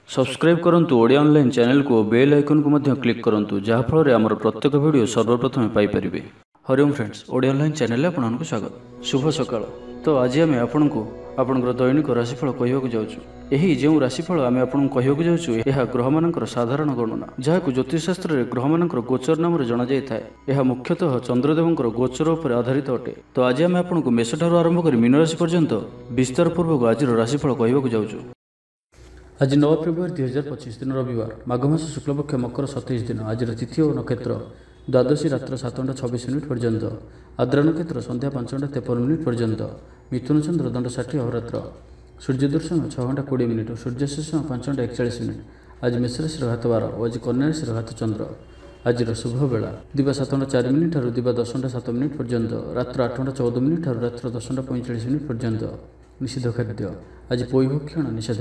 Subscribe करंतु Odia online channel को bell icon को मध्य क्लिक करंतु जहाँ फल आमर प्रत्येक वीडियो सर्वप्रथम Piper. Hariom friends, Odia online channel आपको स्वागत। शुभ सकाळ। तो आज आम आपको आपंकर दैनिक राशिफल कहवाक जाऊँ। यही जो राशिफल आम आपको कहवाक जाऊँ यह ग्रह मानकर साधारण गणना जहाँ ज्योतिषशास्त्र में ग्रह मानकर गोचर नाम जाना जाए। यह मुख्यतः चंद्रदेवंकर गोचर उपर आधारित अटे। तो आज आम आपको मेष ठारू आरंभ कर मीन राशि पर्यंत विस्तार पूर्वक आज राशिफल कहवाक जाऊँ। आज 9 फेब्रुआरी 2025 दिन रविवार, माघ मास शुक्लपक्ष मकर 27 दिन। आज तिथि और नक्षत्र द्वादशी रात्र 7:26 पर्यंत, आद्रा नक्षत्र संध्या 5:53 पर्यंत, मिथुन चंद्र दंड 60 अहोरात्र, सूर्यदर्शन 6:20 और सूर्यास्त 5:41। आज मेष राशि घात 12 और आज कन्या राशि घात चंद्र। आज शुभ बेला दिवा 7:04 ठारू दिवा 10:07 पर्यंत, रात्र 8:14 ठारू रात्र 10:45 पर्यंत। निषिद्ध खाद्य आज पोईभक्षण निषेध।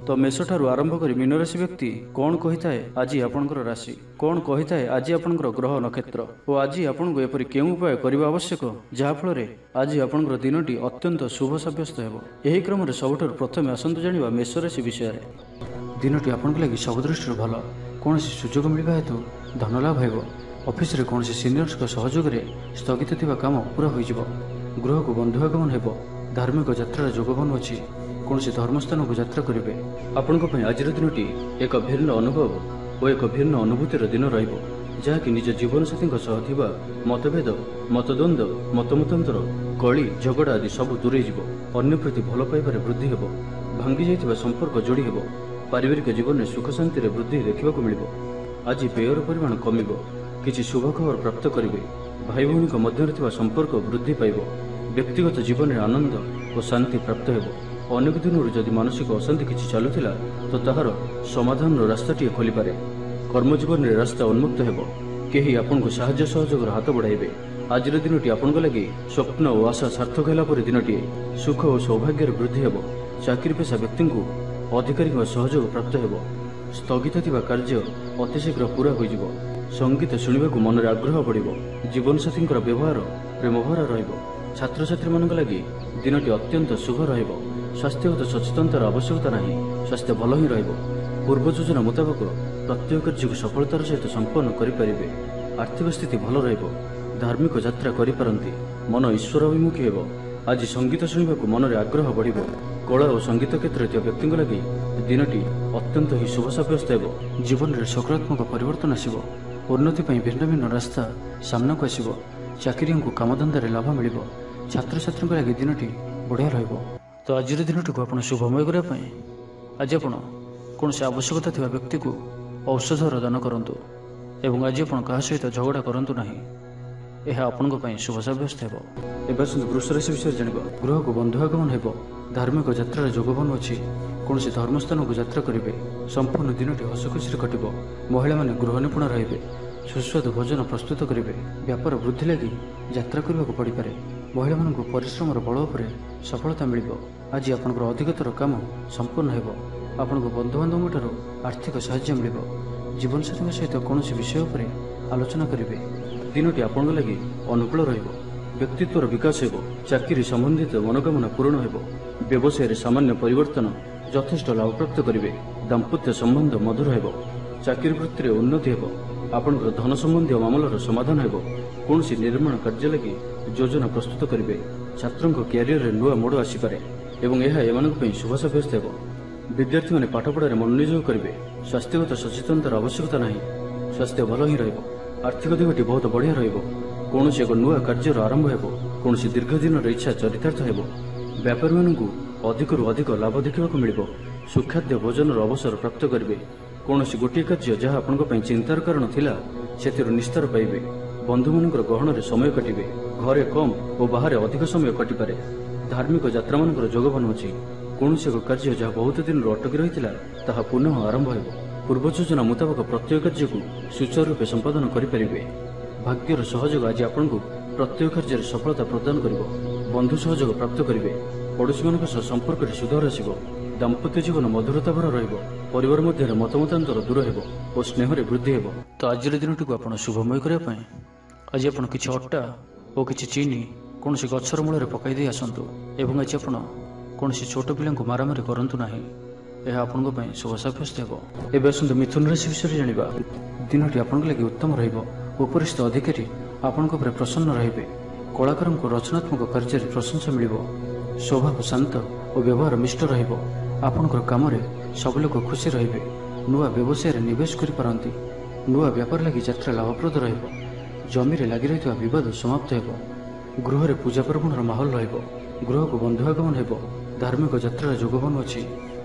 तो मेष ठारू आरंभ कर मीन राशि व्यक्ति कौन कही थाए आज आपंकर राशि, कौन कही थाए आज आपंकर ग्रह नक्षत्र और आज आपको एपरी केउं उपाय करबा आवश्यक जहाँफल आज आपंकर दिनटी अत्यंत शुभ सब्यस्त हेबो। एही क्रम रे सबुठार प्रथमे आसंतु जानिबा मेष राशि विषय। दिनटी आपंक लागि सब दृष्टि भल। कौन सुजोग मिलवा हेतु धन लाभ हेबो। ऑफिस रे कौन सीनियर्स को सहयोग रे स्थगित थिबा काम पूरा होई जिवो। गृह को बंधु आगमन हेबो। धार्मिक यात्रा जोगबन अच्छी। कौन धर्मस्थान को यात्रा करेंगे। आपण आज दिनटी एक भिन्न अनुभव और एक भिन्न अनुभूतिर दिन रहा निज जीवन साथी मतभेद मतद्वंद मतमतांतर कली झगड़ा आदि सब दूरे अन्य प्रति भल पाइबार वृद्धि हेब। भांगी जाइथिबा संपर्क जोड़ी हेब। पारिवारिक जीवन में सुख शांति वृद्धि देखा मिलिब। आज व्ययर परिमाण कमिब। किछि शुभ खबर प्राप्त करेंगे। भाई भौणी मध्य संपर्क वृद्धि पाइब। व्यक्तिगत जीवन में आनंद और शांति प्राप्त हेब। अनेक दिन जदि मानसिक अशांति किछि चलुथिला तो ताहार समाधान रास्ताटी खोली पारे। कर्मजीवन में रास्ता उन्मुक्त हेब। केही आपनको साहाय्य सहयोग हाथ बढ़ाइबे। आज दिनटी आपनको लागि स्वप्न और आशा सार्थक होला परि दिनटी सुख और सौभाग्य वृद्धि हेब। चाकरी पेशा व्यक्ति को अधिकारी सहयोग प्राप्त हेब। स्थगित थिबा कार्य अतिशीघ्र पूरा होइजिवो। संगीत शुणिबाकु मन में आग्रह बढ़िबो। जीवन साथी व्यवहार प्रेमभरा रहिबो। छात्र छात्री मान लगी दिनटी अत्यंत शुभ रहिबो। स्वास्थ्यगत सचेतनतार आवश्यकता नहीं। स्वास्थ्य भल ही रहिबो। पूर्व योजना मुताबक प्रत्येक कार्य सफलतार सहित संपन्न करें। आर्थिक स्थिति भल रहिबो। धार्मिक यात्रा करिपारंती। मन ईश्वर अभिमुखी हेबो। आज संगीत शुणिबाकु मन में आग्रह बढ़िबो। कला और संगीत क्षेत्र व्यक्ति लगी दिनटी अत्यंत ही शुभ सब्यस्त हेबो। जीवन में सकारात्मक परिवर्तन आसिबो। उन्नति पई भिन्न भिन्न रास्ता सामना को आसिबो। चाकरी को कामधंदा लाभ मिलिबो। छात्र छात्री लगी दिनटी बढ़िया रहिबो। तो आज दिनटी को आप शुभमय करने आज आप कौन से आवश्यकता थी व्यक्ति को औषधर दान करूँ एवं आज आप क्या सहित झगड़ा करूँ ना। यह आपण शुभ सब्यस्त हो। वृष राशि विषय जानवा। गृह को बंधु आगमन हेब। धार्मिक यात्रा जोगबन अच्छी। कौन धर्मस्थान को यात्रा करेंगे। संपूर्ण दिनटी हस खुशी कटो। महिला माने गृह निपुण रहिबे। सुस्वादु भोजन प्रस्तुत करेंगे। व्यापार वृद्धि लगी यात्रा करने को पड़पे। महिला मान परिश्रम बल उपर सफलता मिल। आज आपंकर अधिकतर काम संपूर्ण हेब। आपण बंधुबांधव ठार आर्थिक साहाय्य मिल। जीवन साथी सहित कौन विषय उपर आलोचना करेंगे। दिनटी आपण लगी अनुकूल रहिबो। व्यक्तित्वर विकास हेब। चाकरी संबंधित मनोकामना पूर्ण हेब। व्यवसाय सामान्य परिवर्तन यथेष्ट लाभ प्राप्त करेंगे। दाम्पत्य संबंध मधुर हेब। चाकरी वृत्ति में उन्नति हेब। आपंकर धन संबंधी मामलार समाधान हेब। कौन निर्माण कार्य लगी योजना प्रस्तुत करेंगे। छात्रों क्यारियर नुआ मोड़ आसीपे एवं यह शुभ सब्यस्त हेब। विद्यार्थी मैंने पाठपढ़ार मनोनियोग करेंगे। स्वास्थ्यगत सचेतनतार आवश्यकता नहीं। स्वास्थ्य भल ही रहिबो। आर्थिक दिगटी बहुत बढ़िया रहिबो। कौन एक नुआ कार्यर आरंभ हेब। कौन दीर्घ दिन इच्छा चरितार्थ हेब। व्यापारी मानू अधिक अधिक लाभ देखा मिल। सुखाद्य भोजन अवसर प्राप्त करेंगे। कौन गोटे कार्य जहाँ आपण चिंतार कारण थिला से निस्तार पाइबे। बंधु मान गहन समय काटे। घरे कम और बाहर अधिक समय कटिपे। धार्मिक यात्रा मान जोगबन अच्छी। कौन एक कार्य जहाँ बहुत दिन अटकी रही पुनः आरंभ हो। पूर्व योजना मुताबक प्रत्येक कार्य को सुचारू रूपे संपादन करेंगे। भाग्यर सहयोग आज आपन को प्रत्येक कार्य सफलता प्रदान कर। बंधु सहयोग प्राप्त करेंगे। पड़ोशी मान संपर्क सुधार आसब। दाम्पत्य जीवन मधुरता भर रहिबो। परिवार मध्य मतमतांतर दूर हेब और स्नेह वृद्धि हेब। तो आज दिनटी को आप शुभमय करने आज आप किसी अट्टा और किसी चीनी कौन गचर मूल पकई आसतु। आज आप कौन छोट पिला मारामारी करूँ ना। ଏହା ଆପଣଙ୍କ ପାଇଁ ଶୁଭ ସାବ୍ୟସ୍ତ ହେବ। ଏବେ ଆସନ୍ତୁ ମିଥୁନ ରାଶି ବିଷୟରେ ଜାଣିବା। ଦିନଟି ଆପଣଙ୍କ ଲାଗି ଉତ୍ତମ ରହିବ। ଉପରିସ୍ଥ ଅଧିକାରୀ ଆପଣଙ୍କ ଉପରେ ପ୍ରସନ୍ନ ରହିବେ। କଳାକାରଙ୍କୁ ରଚନାତ୍ମକ କାର୍ଯ୍ୟରେ ପ୍ରଶଂସା ମିଳିବ। ସ୍ୱଭାବ ଶାନ୍ତ ଓ ବ୍ୟବହାର ମିଷ୍ଟ ରହିବ। ଆପଣଙ୍କର କାମରେ ସବୁ ଲୋକ ଖୁସି ରହିବେ। ନୂଆ ବ୍ୟବସାୟରେ ନିବେଶ କରିପାରନ୍ତି। ନୂଆ ବ୍ୟାପାର ଲାଗି ଯାତ୍ରା ଲାଭପ୍ରଦ ରହିବ। ଜମିରେ ଲାଗି ରହିଥିବା ବିବାଦ ସମାପ୍ତ ହେବ। ଗୃହରେ ପୂଜା ପାର୍ବଣର ମାହୋଲ ରହିବ। ଗୃହକୁ ବନ୍ଧୁ ଆଗମନ ହେବ। ଧାର୍ମିକ ଯାତ୍ରାର ଯୋଗବନ ଅଛି।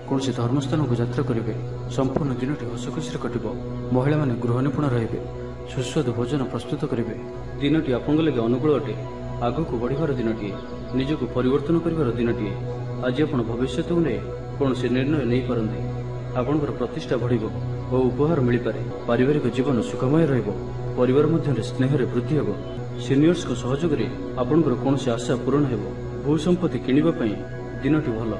କୌଣସି ଧର୍ମସ୍ଥାନକୁ ଯାତ୍ରା କରିବେ। ସମ୍ପୂର୍ଣ୍ଣ ଦିନଟି ହସ ଖୁସିରେ କଟିବ। ମହିଳାମାନେ ଗୃହ ନିପୁଣ ରହିବେ। ସୁସ୍ୱାଦୁ ଭୋଜନ ପ୍ରସ୍ତୁତ କରିବେ। ଦିନଟି ଆପଣଙ୍କ ଲାଗି ଅନୁକୂଳ ଅଟେ। ଆଗକୁ ବଢ଼ିବାର ଦିନଟିଏ। ନିଜକୁ ପରିବର୍ତ୍ତନ କରିବାର ଦିନଟିଏ। ଆଜି ଆପଣ ଭବିଷ୍ୟତକୁ ନେଇ କୌଣସି ନିର୍ଣ୍ଣୟ ନେଇପାରନ୍ତି। ଆପଣଙ୍କର ପ୍ରତିଷ୍ଠା ବଢ଼ିବ ଓ ଉପହାର ମିଳିପାରେ। ପାରିବାରିକ ଜୀବନ ସୁଖମୟ ରହିବ। ପରିବାର ମଧ୍ୟରେ ସ୍ନେହରେ ବୃଦ୍ଧି ହେବ। ସିନିୟର୍ସଙ୍କ ସହଯୋଗରେ ଆପଣଙ୍କର କୌଣସି ଆଶା ପୂରଣ ହେବ। ଭୂ ସମ୍ପତ୍ତି କିଣିବା ପାଇଁ ଦିନଟି ଭଲ।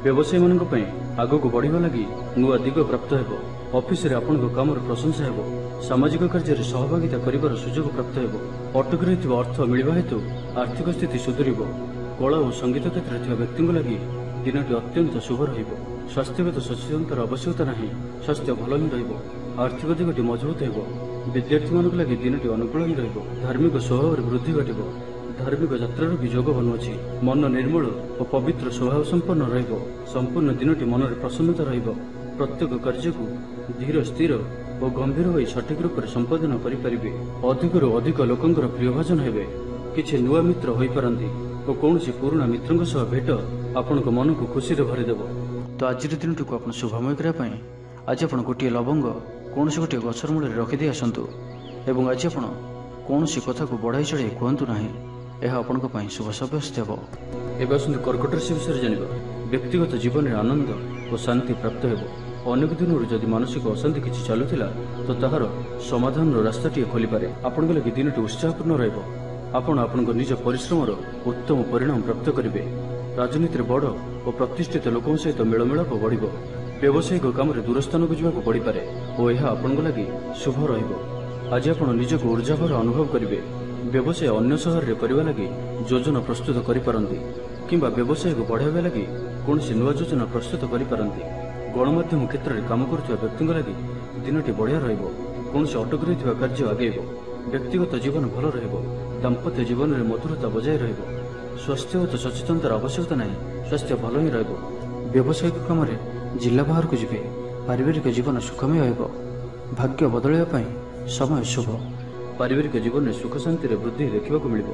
ବ୍ୟବସାୟୀମାନଙ୍କ ପାଇଁ ଆଗକୁ ବଢ଼ିବା ଲାଗି ନୂଆ ଦିଗ ପ୍ରାପ୍ତ ହେବ। ଅଫିସରେ ଆପଣଙ୍କ କାମର ପ୍ରଶଂସା ହେବ। ସାମାଜିକ କାର୍ଯ୍ୟରେ ସହଭାଗିତା କରିବାର ସୁଯୋଗ ପ୍ରାପ୍ତ ହେବ। ଅଟକି ରହିଥିବା ଅର୍ଥ ମିଳିବା ହେତୁ ଆର୍ଥିକ ସ୍ଥିତି ସୁଧୁରିବ। କଳା ଓ ସଙ୍ଗୀତ କ୍ଷେତ୍ରରେ ଥିବା ବ୍ୟକ୍ତିଙ୍କ ଲାଗି ଦିନଟି ଅତ୍ୟନ୍ତ ଶୁଭ ରହିବ। ସ୍ୱାସ୍ଥ୍ୟଗତ ସଚେତନତାର ଆବଶ୍ୟକତା ନାହିଁ। ସ୍ୱାସ୍ଥ୍ୟ ଭଲ ହିଁ ରହିବ। ଆର୍ଥିକ ଦିଗଟି ମଜବୁତ ହେବ। ବିଦ୍ୟାର୍ଥୀମାନଙ୍କ ଲାଗି ଦିନଟି ଅନୁକୂଳ ହିଁ ରହିବ। ଧାର୍ମିକ ସ୍ୱଭାବରେ ବୃଦ୍ଧି ଘଟିବ। ଧାର୍ମିକ ଯାତ୍ରାର ବି ଯୋଗ ବନୁଅଛି। ମନ ନିର୍ମଳ ଓ ପବିତ୍ର ସ୍ୱଭାବ ସମ୍ପନ୍ନ ରହିବ। ସମ୍ପୂର୍ଣ୍ଣ ଦିନଟି ମନରେ ପ୍ରସନ୍ନତା ରହିବ। ପ୍ରତ୍ୟେକ କାର୍ଯ୍ୟକୁ ଧୀର ସ୍ଥିର ଓ ଗମ୍ଭୀର ହୋଇ ସଠିକ ରୂପରେ ସମ୍ପାଦନ କରିପାରିବେ। ଅଧିକରୁ ଅଧିକ ଲୋକଙ୍କର ପ୍ରିୟଭାଜନ ହେବେ। କିଛି ନୂଆ ମିତ୍ର ହୋଇପାରନ୍ତି ଓ କୌଣସି ପୁରୁଣା ମିତ୍ରଙ୍କ ସହ ଭେଟ ଆପଣଙ୍କ ମନକୁ ଖୁସିରେ ଭରିଦେବ। ତ ଆଜିର ଦିନଟିକୁ ଆପଣ ଶୁଭମୟ କରିବା ପାଇଁ ଆଜି ଆପଣ ଗୋଟିଏ ଲବଙ୍ଗ କୌଣସି ଗୋଟିଏ ଗଛର ମୂଳରେ ରଖିଦେଇ ଆସନ୍ତୁ ଏବଂ ଆଜି ଆପଣ କୌଣସି କଥାକୁ ବଢ଼ାଇ ଚଢ଼ାଇ କୁହନ୍ତୁ ନାହିଁ। ଏହା ଆପଣଙ୍କ ପାଇଁ ଶୁଭ ସାବ୍ୟସ୍ତ ହେବ। ଏବେ ଆସନ୍ତୁ କର୍କଟ ରାଶି ବିଷୟରେ ଜାଣିବା। ବ୍ୟକ୍ତିଗତ ଜୀବନରେ ଆନନ୍ଦ ଓ ଶାନ୍ତି ପ୍ରାପ୍ତ ହେବ। ଅନେକ ଦିନରୁ ଯଦି ମାନସିକ ଅଶାନ୍ତି କିଛି ଚାଲୁଥିଲା ତ ତାହାର ସମାଧାନର ରାସ୍ତାଟିଏ ଖୋଲିପାରେ। ଆପଣଙ୍କ ଲାଗି ଦିନଟି ଉତ୍ସାହପୂର୍ଣ୍ଣ ରହିବ। ଆପଣ ଆପଣଙ୍କ ନିଜ ପରିଶ୍ରମର ଉତ୍ତମ ପରିଣାମ ପ୍ରାପ୍ତ କରିବେ। ରାଜନୀତିରେ ବଡ଼ ଓ ପ୍ରତିଷ୍ଠିତ ଲୋକଙ୍କ ସହିତ ମେଳମେଳାପ ବଢ଼ିବ। ବ୍ୟବସାୟିକ କାମରେ ଦୂରସ୍ଥାନକୁ ଯିବାକୁ ପଡ଼ିପାରେ ଓ ଏହା ଆପଣଙ୍କ ଲାଗି ଶୁଭ ରହିବ। ଆଜି ଆପଣ ନିଜକୁ ଉର୍ଜାଭର ଅନୁଭବ କରିବେ। ବ୍ୟବସାୟ ଅନ୍ୟ ସହରରେ କରିବା ଲାଗି ଯୋଜନା ପ୍ରସ୍ତୁତ କରିପାରନ୍ତି କିମ୍ବା ବ୍ୟବସାୟକୁ ବଢ଼ାଇବା ଲାଗି କୌଣସି ନୂଆ ଯୋଜନା ପ୍ରସ୍ତୁତ କରିପାରନ୍ତି। ଗଣମାଧ୍ୟମ କ୍ଷେତ୍ରରେ କାମ କରୁଥିବା ବ୍ୟକ୍ତିଙ୍କ ଲାଗି ଦିନଟି ବଢ଼ିଆ ରହିବ। କୌଣସି ଅଟକି ରହିଥିବା କାର୍ଯ୍ୟ ଆଗେଇବ। ବ୍ୟକ୍ତିଗତ ଜୀବନ ଭଲ ରହିବ। ଦାମ୍ପତ୍ୟ ଜୀବନରେ ମଧୁରତା ବଜାୟ ରହିବ। ସ୍ୱାସ୍ଥ୍ୟଗତ ସଚେତନତାର ଆବଶ୍ୟକତା ନାହିଁ। ସ୍ୱାସ୍ଥ୍ୟ ଭଲ ହିଁ ରହିବ। ବ୍ୟବସାୟିକ କାମରେ ଜିଲ୍ଲା ବାହାରକୁ ଯିବେ। ପାରିବାରିକ ଜୀବନ ସୁଖମୟ ହେବ। ଭାଗ୍ୟ ବଦଳାଇବା ପାଇଁ ସମୟ ଶୁଭ। ପାରିବାରିକ ଜୀବନରେ ସୁଖ ଶାନ୍ତିରେ ବୃଦ୍ଧି ଦେଖିବାକୁ ମିଳିବ।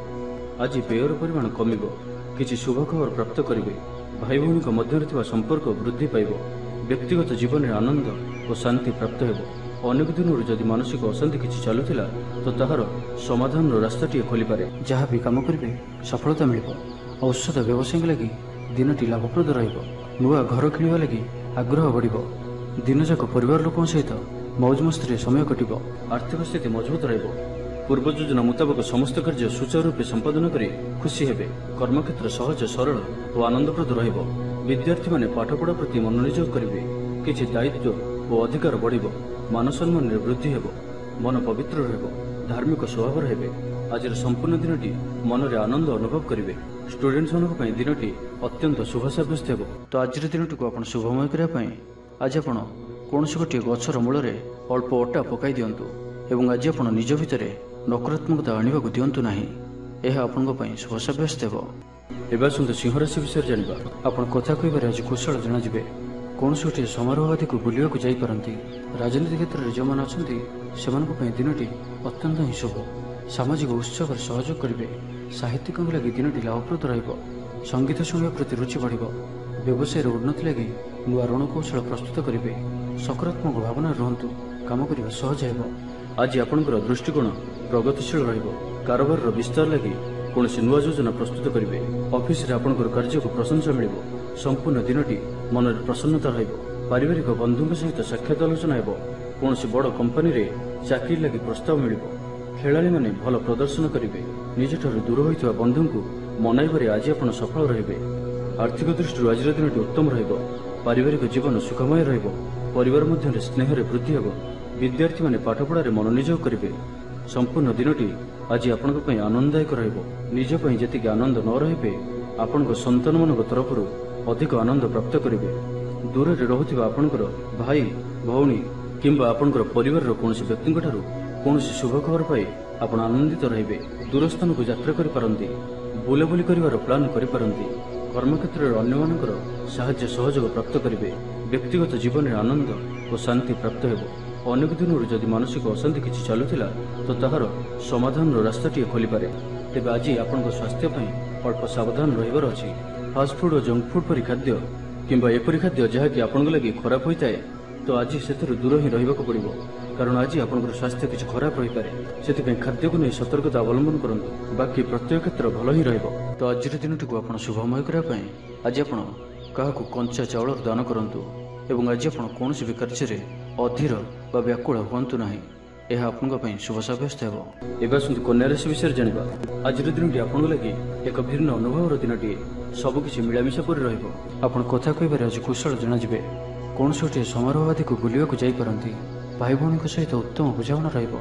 ଆଜି ବ୍ୟୟର ପରିମାଣ କମିବ। କିଛି ଶୁଭ ଖବର ପ୍ରାପ୍ତ କରିବେ। ଭାଇ ଭଉଣୀଙ୍କ ମଧ୍ୟରେ ଥିବା ସମ୍ପର୍କ ବୃଦ୍ଧି ପାଇବ। ବ୍ୟକ୍ତିଗତ ଜୀବନରେ ଆନନ୍ଦ ଓ ଶାନ୍ତି ପ୍ରାପ୍ତ ହେବ। ଅନେକ ଦିନରୁ ଯଦି ମାନସିକ ଅଶାନ୍ତି କିଛି ଚାଲୁଥିଲା ତ ତାହାର ସମାଧାନର ରାସ୍ତାଟିଏ ଖୋଲିପାରେ। ଯାହା ବି କାମ କରିବେ ସଫଳତା ମିଳିବ। ଔଷଧ ବ୍ୟବସାୟୀଙ୍କ ଲାଗି ଦିନଟି ଲାଭପ୍ରଦ ରହିବ। ନୂଆ ଘର କିଣିବା ଲାଗି ଆଗ୍ରହ ବଢ଼ିବ। ଦିନଯାକ ପରିବାର ଲୋକଙ୍କ ସହିତ ମୌଜ ମସ୍ତିରେ ସମୟ କଟିବ। ଆର୍ଥିକ ସ୍ଥିତି ମଜବୁତ ରହିବ। ପୂର୍ବ ଯୋଜନା ମୁତାବକ ସମସ୍ତ କାର୍ଯ୍ୟ ସୁଚାରୁ ରୂପେ ସମ୍ପାଦନ କରି ଖୁସି ହେବେ। କର୍ମକ୍ଷେତ୍ର ସହଜ ସରଳ ଓ ଆନନ୍ଦପ୍ରଦ ରହିବ। ବିଦ୍ୟାର୍ଥୀମାନେ ପାଠପଢ଼ା ପ୍ରତି ମନୋନିଯୋଗ କରିବେ। କିଛି ଦାୟିତ୍ୱ ଓ ଅଧିକାର ବଢ଼ିବ। ମାନ ସମ୍ମାନରେ ବୃଦ୍ଧି ହେବ। ମନ ପବିତ୍ର ରହିବ। ଧାର୍ମିକ ସ୍ୱଭାବର ହେବେ। ଆଜିର ସମ୍ପୂର୍ଣ୍ଣ ଦିନଟି ମନରେ ଆନନ୍ଦ ଅନୁଭବ କରିବେ। ଷ୍ଟୁଡେଣ୍ଟମାନଙ୍କ ପାଇଁ ଦିନଟି ଅତ୍ୟନ୍ତ ଶୁଭ ସାବ୍ୟସ୍ତ ହେବ। ତ ଆଜିର ଦିନଟିକୁ ଆପଣ ଶୁଭମୟ କରିବା ପାଇଁ ଆଜି ଆପଣ କୌଣସି ଗୋଟିଏ ଗଛର ମୂଳରେ ଅଳ୍ପ ଅଟା ପକାଇ ଦିଅନ୍ତୁ ଏବଂ ଆଜି ଆପଣ ନିଜ ଭିତରେ ନକାରାତ୍ମକତା ଆଣିବାକୁ ଦିଅନ୍ତୁ ନାହିଁ। ଏହା ଆପଣଙ୍କ ପାଇଁ ଶୁଭ ସାବ୍ୟସ୍ତ ହେବ। ଏବେ ଆସନ୍ତୁ ସିଂହ ରାଶି ବିଷୟରେ ଜାଣିବା। ଆପଣ କଥା କହିବାରେ ଆଜି କୁଶଳ ଜଣାଯିବେ। କୌଣସି ଗୋଟିଏ ସମାରୋହ ଆଦିକୁ ବୁଲିବାକୁ ଯାଇପାରନ୍ତି। ରାଜନୀତି କ୍ଷେତ୍ରରେ ଯେଉଁମାନେ ଅଛନ୍ତି ସେମାନଙ୍କ ପାଇଁ ଦିନଟି ଅତ୍ୟନ୍ତ ହିଁ ଶୁଭ। ସାମାଜିକ ଉତ୍ସବରେ ସହଯୋଗ କରିବେ। ସାହିତ୍ୟିକଙ୍କ ଲାଗି ଦିନଟି ଲାଭପ୍ରଦ ରହିବ। ସଙ୍ଗୀତ ଶୁଣିବା ପ୍ରତି ରୁଚି ବଢ଼ିବ। ବ୍ୟବସାୟର ଉନ୍ନତି ଲାଗି ନୂଆ ରଣକୌଶଳ ପ୍ରସ୍ତୁତ କରିବେ। ସକାରାତ୍ମକ ଭାବନାରେ ରୁହନ୍ତୁ। କାମ କରିବା ସହଜ ହେବ। ଆଜି ଆପଣଙ୍କର ଦୃଷ୍ଟିକୋଣ ପ୍ରଗତିଶୀଳ ରହିବ। କାରବାରର ବିସ୍ତାର ଲାଗି କୌଣସି ନୂଆ ଯୋଜନା ପ୍ରସ୍ତୁତ କରିବେ। ଅଫିସରେ ଆପଣଙ୍କର କାର୍ଯ୍ୟକୁ ପ୍ରଶଂସା ମିଳିବ। ସମ୍ପୂର୍ଣ୍ଣ ଦିନଟି ମନରେ ପ୍ରସନ୍ନତା ରହିବ। ପାରିବାରିକ ବନ୍ଧୁଙ୍କ ସହିତ ସାକ୍ଷାତ ଆଲୋଚନା ହେବ। କୌଣସି ବଡ଼ କମ୍ପାନୀରେ ଚାକିରି ଲାଗି ପ୍ରସ୍ତାବ ମିଳିବ। ଖେଳାଳିମାନେ ଭଲ ପ୍ରଦର୍ଶନ କରିବେ। ନିଜଠାରୁ ଦୂର ହୋଇଥିବା ବନ୍ଧୁଙ୍କୁ ମନାଇବାରେ ଆଜି ଆପଣ ସଫଳ ରହିବେ। ଆର୍ଥିକ ଦୃଷ୍ଟିରୁ ଆଜିର ଦିନଟି ଉତ୍ତମ ରହିବ। ପାରିବାରିକ ଜୀବନ ସୁଖମୟ ରହିବ। ପରିବାର ମଧ୍ୟରେ ସ୍ନେହରେ ବୃଦ୍ଧି ହେବ। ବିଦ୍ୟାର୍ଥୀମାନେ ପାଠପଢ଼ାରେ ମନୋନିଯୋଗ କରିବେ। ସମ୍ପୂର୍ଣ୍ଣ ଦିନଟି ଆଜି ଆପଣଙ୍କ ପାଇଁ ଆନନ୍ଦଦାୟକ ରହିବ। ନିଜ ପାଇଁ ଯେତିକି ଆନନ୍ଦ ନ ରହିବେ ଆପଣଙ୍କ ସନ୍ତାନମାନଙ୍କ ତରଫରୁ ଅଧିକ ଆନନ୍ଦ ପ୍ରାପ୍ତ କରିବେ। ଦୂରରେ ରହୁଥିବା ଆପଣଙ୍କର ଭାଇ ଭଉଣୀ କିମ୍ବା ଆପଣଙ୍କର ପରିବାରର କୌଣସି ବ୍ୟକ୍ତିଙ୍କଠାରୁ କୌଣସି ଶୁଭ ଖବର ପାଇ ଆପଣ ଆନନ୍ଦିତ ରହିବେ। ଦୂର ସ୍ଥାନକୁ ଯାତ୍ରା କରିପାରନ୍ତି, ବୁଲାବୁଲି କରିବାର ପ୍ଲାନ୍ କରିପାରନ୍ତି। କର୍ମକ୍ଷେତ୍ରରେ ଅନ୍ୟମାନଙ୍କର ସାହାଯ୍ୟ ସହଯୋଗ ପ୍ରାପ୍ତ କରିବେ। ବ୍ୟକ୍ତିଗତ ଜୀବନରେ ଆନନ୍ଦ ଓ ଶାନ୍ତି ପ୍ରାପ୍ତ ହେବ। ଅନେକ ଦିନରୁ ଯଦି ମାନସିକ ଅଶାନ୍ତି କିଛି ଚାଲୁଥିଲା ତ ତାହାର ସମାଧାନର ରାସ୍ତାଟିଏ ଖୋଲିପାରେ। ତେବେ ଆଜି ଆପଣଙ୍କ ସ୍ୱାସ୍ଥ୍ୟ ପାଇଁ ଅଳ୍ପ ସାବଧାନ ରହିବାର ଅଛି। ଫାଷ୍ଟଫୁଡ୍ ଓ ଜଙ୍କ ଫୁଡ୍ ପରି ଖାଦ୍ୟ କିମ୍ବା ଏପରି ଖାଦ୍ୟ ଯାହାକି ଆପଣଙ୍କ ଲାଗି ଖରାପ ହୋଇଥାଏ ତ ଆଜି ସେଥିରୁ ଦୂର ହିଁ ରହିବାକୁ ପଡ଼ିବ, କାରଣ ଆଜି ଆପଣଙ୍କର ସ୍ୱାସ୍ଥ୍ୟ କିଛି ଖରାପ ରହିପାରେ। ସେଥିପାଇଁ ଖାଦ୍ୟକୁ ନେଇ ସତର୍କତା ଅବଲମ୍ବନ କରନ୍ତୁ। ବାକି ପ୍ରତ୍ୟେକ କ୍ଷେତ୍ର ଭଲ ହିଁ ରହିବ। ତ ଆଜିର ଦିନଟିକୁ ଆପଣ ଶୁଭମୟ କରିବା ପାଇଁ ଆଜି ଆପଣ କାହାକୁ କଞ୍ଚା ଚାଉଳର ଦାନ କରନ୍ତୁ ଏବଂ ଆଜି ଆପଣ କୌଣସି ବି କାର୍ଯ୍ୟରେ ଅଧୀର ବା ବ୍ୟାକୁଳ ହୁଅନ୍ତୁ ନାହିଁ। ଏହା ଆପଣଙ୍କ ପାଇଁ ଶୁଭ ସାବ୍ୟସ୍ତ ହେବ। ଏବେ ଆସନ୍ତୁ କନ୍ୟା ରାଶି ବିଷୟରେ ଜାଣିବା। ଆଜିର ଦିନଟି ଆପଣଙ୍କ ଲାଗି ଏକ ଭିନ୍ନ ଅନୁଭବର ଦିନଟିଏ। ସବୁକିଛି ମିଳାମିଶା ପରି ରହିବ। ଆପଣ କଥା କହିବାରେ ଆଜି କୁଶଳ ଜଣାଯିବେ। କୌଣସି ଗୋଟିଏ ସମାରୋହ ଆଦିକୁ ବୁଲିବାକୁ ଯାଇପାରନ୍ତି। ଭାଇ ଭଉଣୀଙ୍କ ସହିତ ଉତ୍ତମ ବୁଝାମଣା ରହିବ।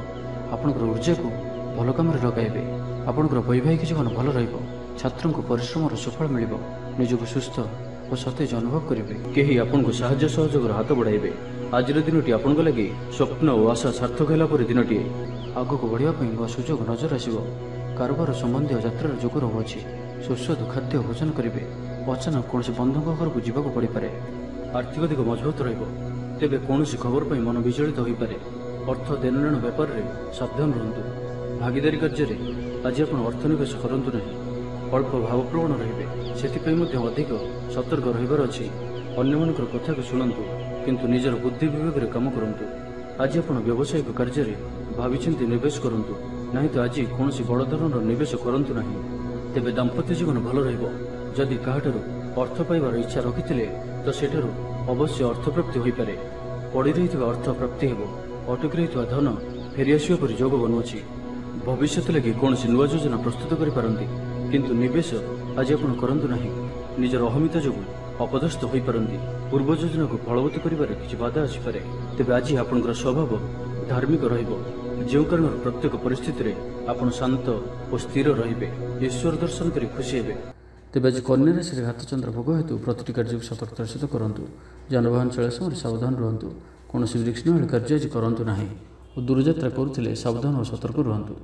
ଆପଣଙ୍କର ଉର୍ଜାକୁ ଭଲ କାମରେ ଲଗାଇବେ। ଆପଣଙ୍କର ବୈବାହିକ ଜୀବନ ଭଲ ରହିବ। ଛାତ୍ରଙ୍କୁ ପରିଶ୍ରମର ସୁଫଳ ମିଳିବ। ନିଜକୁ ସୁସ୍ଥ ଓ ସତେଜ ଅନୁଭବ କରିବେ। କେହି ଆପଣଙ୍କୁ ସାହାଯ୍ୟ ସହଯୋଗର ହାତ ବଢ଼ାଇବେ। ଆଜିର ଦିନଟି ଆପଣଙ୍କ ଲାଗି ସ୍ୱପ୍ନ ଓ ଆଶା ସାର୍ଥକ ହେଲା ପରି ଦିନଟିଏ। ଆଗକୁ ବଢ଼ିବା ପାଇଁ ନୂଆ ସୁଯୋଗ ନଜର ଆସିବ। କାରବାର ସମ୍ବନ୍ଧୀୟ ଯାତ୍ରାର ଯୋଗ ରହୁଅଛି। ସୁସ୍ୱାଦୁ ଖାଦ୍ୟ ଭୋଜନ କରିବେ। ଅଚାନକ କୌଣସି ବନ୍ଧୁଙ୍କ ଘରକୁ ଯିବାକୁ ପଡ଼ିପାରେ। ଆର୍ଥିକ ଦିଗ ମଜବୁତ ରହିବ। ତେବେ କୌଣସି ଖବର ପାଇଁ ମନ ବିଚଳିତ ହୋଇପାରେ। ଅର୍ଥ ଦେଣନେଣ ବ୍ୟାପାରରେ ସାବଧାନ ରୁହନ୍ତୁ। ଭାଗିଦାରୀ କାର୍ଯ୍ୟରେ ଆଜି ଆପଣ ଅର୍ଥ ନିବେଶ କରନ୍ତୁ ନାହିଁ। ଅଳ୍ପ ଭାବପ୍ରବଣ ରହିବେ। ସେଥିପାଇଁ ମଧ୍ୟ ଅଧିକ ସତର୍କ ରହିବାର ଅଛି। ଅନ୍ୟମାନଙ୍କର କଥାକୁ ଶୁଣନ୍ତୁ କିନ୍ତୁ ନିଜର ବୁଦ୍ଧି ବିବେକରେ କାମ କରନ୍ତୁ। ଆଜି ଆପଣ ବ୍ୟବସାୟିକ କାର୍ଯ୍ୟରେ ଭାବିଚିନ୍ତି ନିବେଶ କରନ୍ତୁ, ନାହିଁ ତ ଆଜି କୌଣସି ବଡ଼ ଧରଣର ନିବେଶ କରନ୍ତୁ ନାହିଁ। ତେବେ ଦାମ୍ପତ୍ୟ ଜୀବନ ଭଲ ରହିବ। ଯଦି କାହାଠାରୁ ଅର୍ଥ ପାଇବାର ଇଚ୍ଛା ରଖିଥିଲେ ତ ସେଠାରୁ ଅବଶ୍ୟ ଅର୍ଥପ୍ରାପ୍ତି ହୋଇପାରେ। ପଡ଼ି ରହିଥିବା ଅର୍ଥ ପ୍ରାପ୍ତି ହେବ। ଅଟକି ରହିଥିବା ଧନ ଫେରିଆସିବା ପରି ଯୋଗ ବନୁଅଛି। ଭବିଷ୍ୟତ ଲାଗି କୌଣସି ନୂଆ ଯୋଜନା ପ୍ରସ୍ତୁତ କରିପାରନ୍ତି କିନ୍ତୁ ନିବେଶ ଆଜି ଆପଣ କରନ୍ତୁ ନାହିଁ। ନିଜର ଅହମିତା ଯୋଗୁଁ ଅପଦସ୍ଥ ହୋଇପାରନ୍ତି। ପୂର୍ବ ଯୋଜନାକୁ ଫଳବତୀ କରିବାରେ କିଛି ବାଧା ଆସିପାରେ। ତେବେ ଆଜି ଆପଣଙ୍କର ସ୍ୱଭାବ ଧାର୍ମିକ ରହିବ, ଯେଉଁ କାରଣରୁ ପ୍ରତ୍ୟେକ ପରିସ୍ଥିତିରେ ଆପଣ ଶାନ୍ତ ଓ ସ୍ଥିର ରହିବେ। ଈଶ୍ୱର ଦର୍ଶନ କରି ଖୁସି ହେବେ। ତେବେ ଆଜି କନ୍ୟା ରାଶିରେ ଘାତଚନ୍ଦ୍ର ଭୋଗ ହେତୁ ପ୍ରତିଟି କାର୍ଯ୍ୟକୁ ସତର୍କତାର ସହିତ କରନ୍ତୁ। ଯାନବାହନ ଚଳାଇବା ସମୟରେ ସାବଧାନ ରୁହନ୍ତୁ। କୌଣସି ବିଘ୍ନହୀନ କାର୍ଯ୍ୟ ଆଜି କରନ୍ତୁ ନାହିଁ ଓ ଦୂରଯାତ୍ରା କରୁଥିଲେ ସାବଧାନ ଓ ସତର୍କ ରୁହନ୍ତୁ।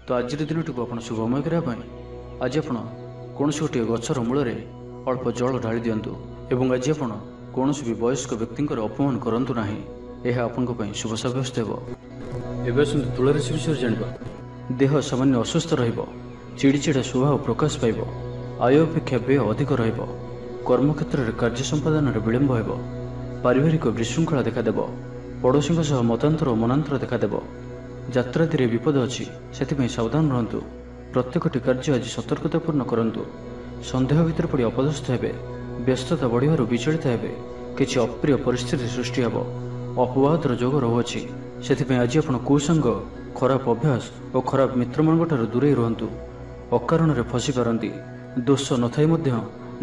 ତ ଆଜିର ଦିନଟିକୁ ଆପଣ ଶୁଭମୟ କରିବା ପାଇଁ ଆଜି ଆପଣ କୌଣସି ଗୋଟିଏ ଗଛର ମୂଳରେ ଅଳ୍ପ ଜଳ ଢାଳି ଦିଅନ୍ତୁ ଏବଂ ଆଜି ଆପଣ କୌଣସି ବି ବୟସ୍କ ବ୍ୟକ୍ତିଙ୍କର ଅପମାନ କରନ୍ତୁ ନାହିଁ। ଏହା ଆପଣଙ୍କ ପାଇଁ ଶୁଭ ସାବ୍ୟସ୍ତ ହେବ। ଏବେ ଆସନ୍ତୁ ତୁଳା ରାଶି ବିଷୟରେ ଜାଣିବା। ଦେହ ସାମାନ୍ୟ ଅସୁସ୍ଥ ରହିବ। ଚିଡ଼ିଚିଡ଼ା ସ୍ୱଭାବ ପ୍ରକାଶ ପାଇବ। ଆୟ ଅପେକ୍ଷା ବ୍ୟୟ ଅଧିକ ରହିବ। କର୍ମକ୍ଷେତ୍ରରେ କାର୍ଯ୍ୟ ସମ୍ପାଦନରେ ବିଳମ୍ବ ହେବ। ପାରିବାରିକ ବିଶୃଙ୍ଖଳା ଦେଖାଦେବ। ପଡ଼ୋଶୀଙ୍କ ସହ ମତାନ୍ତର ଓ ମନାନ୍ତର ଦେଖାଦେବ। ଯାତ୍ରାଦିରେ ବିପଦ ଅଛି, ସେଥିପାଇଁ ସାବଧାନ ରୁହନ୍ତୁ। ପ୍ରତ୍ୟେକଟି କାର୍ଯ୍ୟ ଆଜି ସତର୍କତାପୂର୍ଣ୍ଣ କରନ୍ତୁ। ସନ୍ଦେହ ଭିତରେ ପଡ଼ି ଅପଦସ୍ଥ ହେବେ। ବ୍ୟସ୍ତତା ବଢ଼ିବାରୁ ବିଚଳିତ ହେବେ। କିଛି ଅପ୍ରିୟ ପରିସ୍ଥିତି ସୃଷ୍ଟି ହେବ। ଅପବାଦର ଯୋଗ ରହୁଅଛି। ସେଥିପାଇଁ ଆଜି ଆପଣ କୁସଙ୍ଗ, ଖରାପ ଅଭ୍ୟାସ ଓ ଖରାପ ମିତ୍ରମାନଙ୍କଠାରୁ ଦୂରେଇ ରୁହନ୍ତୁ। ଅକାରଣରେ ଫସି ପାରନ୍ତି। ଦୋଷ ନଥାଇ ମଧ୍ୟ